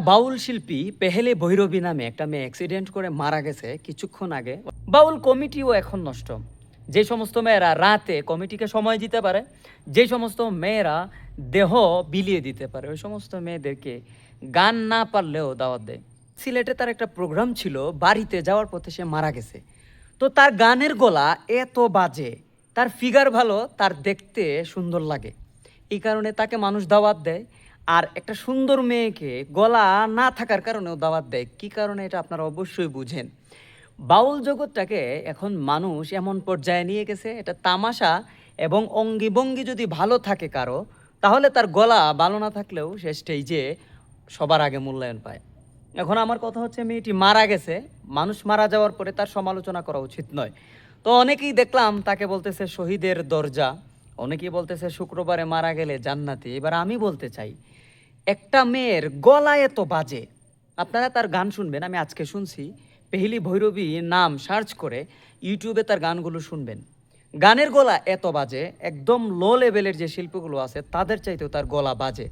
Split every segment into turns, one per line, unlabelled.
বাউল শিল্পী পেহেলে ভৈরবী নামে একটা মেয়ে অ্যাক্সিডেন্ট করে মারা গেছে কিছুক্ষণ আগে। বাউল কমিটিও এখন নষ্ট। যে সমস্ত মেয়েরা রাতে কমিটিকে সময় দিতে পারে, যে সমস্ত মেয়েরা দেহ বিলিয়ে দিতে পারে, ওই সমস্ত মেয়েদেরকে গান না পারলেও দাওয়াত দেয়। সিলেটে তার একটা প্রোগ্রাম ছিল, বাড়িতে যাওয়ার পথে সে মারা গেছে। তো তার গানের গলা এত বাজে, তার ফিগার ভালো, তার দেখতে সুন্দর লাগে, এই কারণে তাকে মানুষ দাওয়াত দেয়। আর একটা সুন্দর মেয়েকে গলা না থাকার কারণেও দাওয়াত দেয়। কী কারণে এটা আপনারা অবশ্যই বুঝেন। বাউল জগৎটাকে এখন মানুষ এমন পর্যায়ে নিয়ে গেছে, এটা তামাশা এবং অঙ্গি ভঙ্গি যদি ভালো থাকে কারো, তাহলে তার গলা ভালো না থাকলেও সে স্টেজে সবার আগে মূল্যায়ন পায়। এখন আমার কথা হচ্ছে, মেয়েটি মারা গেছে, মানুষ মারা যাওয়ার পরে তার সমালোচনা করা উচিত নয়। তো অনেকেই দেখলাম তাকে বলতেছে শহীদের দরজা, অনেকেই বলতেছে শুক্রবারে মারা গেলে জান্নাতি। এবার আমি বলতে চাই, একটা মেয়ের গলা এত বাজে, আপনারা তার গান শুনবেন, আমি আজকে শুনছি, পেহেলি ভৈরবী নাম সার্চ করে ইউটিউবে তার গানগুলো শুনবেন। গানের গলা এত বাজে, একদম লো লেভেলের যে শিল্পীগুলো আছে তাদের চাইতেও তার গলা বাজে।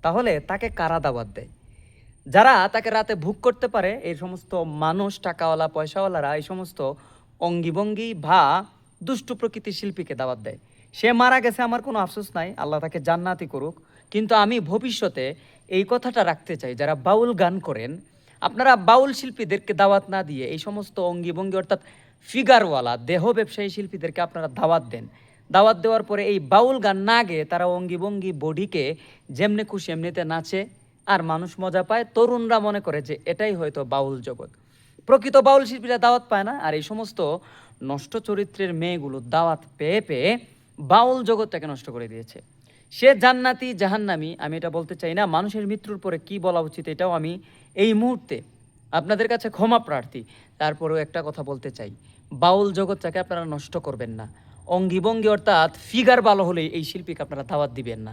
তাহলে তাকে কারা দাওয়াত দেয়? যারা তাকে রাতে ভুক করতে পারে, এই সমস্ত মানুষ, টাকাওয়ালা পয়সাওয়ালারা এই সমস্ত অঙ্গিভঙ্গি বা দুষ্টু প্রকৃতির শিল্পীকে দাওয়াত দেয়। সে মারা গেছে, আমার কোনো আফসোস নাই, আল্লাহ তাকে জান্নাতি করুক। কিন্তু আমি ভবিষ্যতে এই কথাটা রাখতে চাই, যারা বাউল গান করেন, আপনারা বাউল শিল্পীদেরকে দাওয়াত না দিয়ে এই সমস্ত অঙ্গিভঙ্গি অর্থাৎ ফিগারওয়ালা দেহ ব্যবসায়ী শিল্পীদেরকে আপনারা দাওয়াত দেন। দাওয়াত দেওয়ার পরে এই বাউল গান না গেয়ে তারা অঙ্গিভঙ্গি বডিকে যেমনি খুশি এমনিতে নাচে, আর মানুষ মজা পায়, তরুণরা মনে করে যে এটাই হয়তো বাউল জগৎ। প্রকৃত বাউল শিল্পীরা দাওয়াত পায় না, আর এই সমস্ত নষ্ট চরিত্রের মেয়েগুলো দাওয়াত পেয়ে পেয়ে বাউল জগৎটাকে নষ্ট করে দিয়েছে। সে জান্নাতি জাহান্নামি আমি এটা বলতে চাই না, মানুষের মৃত্যুর পরে কি বলা উচিত এটাও আমি এই মুহূর্তে আপনাদের কাছে ক্ষমা প্রার্থী। তারপরেও একটা কথা বলতে চাই, বাউল জগৎটাকে আপনারা নষ্ট করবেন না। অঙ্গিভঙ্গি অর্থাৎ ফিগার ভালো হলে এই শিল্পীকে আপনারা দাওয়াত দিবেন না।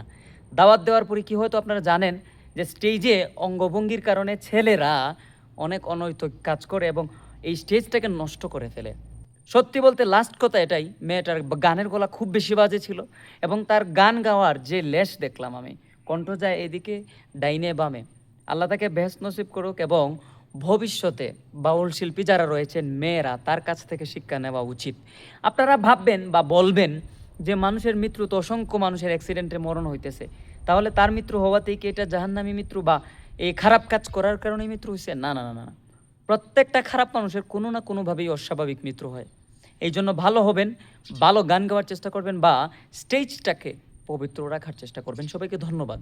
দাওয়াত দেওয়ার পরে কি হয়তো আপনারা জানেন যে স্টেজে অঙ্গভঙ্গির কারণে ছেলেরা অনেক অনৈতিক কাজ করে এবং এই স্টেজটাকে নষ্ট করে ফেলে। সত্যি বলতে লাস্ট কথা এটাই, মেয়েটার গানের গলা খুব বেশি বাজে ছিল এবং তার গান গাওয়ার যে লেশ দেখলাম আমি, কণ্ঠ যায় এদিকে ডাইনে বামে। আল্লাহ তাকে বেহেশত নসিব করুক এবং ভবিষ্যতে বাউল শিল্পী যারা রয়েছেন মেয়েরা, তার কাছ থেকে শিক্ষা নেওয়া উচিত। আপনারা ভাববেন বা বলবেন যে মানুষের মৃত্যু তো অসংখ্য মানুষের অ্যাক্সিডেন্টে মরণ হইতেছে, তাহলে তার মৃত্যু হওয়াতেই কি এটা জাহান্নামী মৃত্যু বা এই খারাপ কাজ করার কারণেই মৃত্যু হয়েছে? না না না না, প্রত্যেকটা খারাপ মানুষের কোনো না কোনোভাবেই অস্বাভাবিক মৃত্যু হয়। এই জন্য ভালো হবেন, ভালো গান গাওয়ার চেষ্টা করবেন বা স্টেজটাকে পবিত্র রাখার চেষ্টা করবেন। সবাইকে ধন্যবাদ।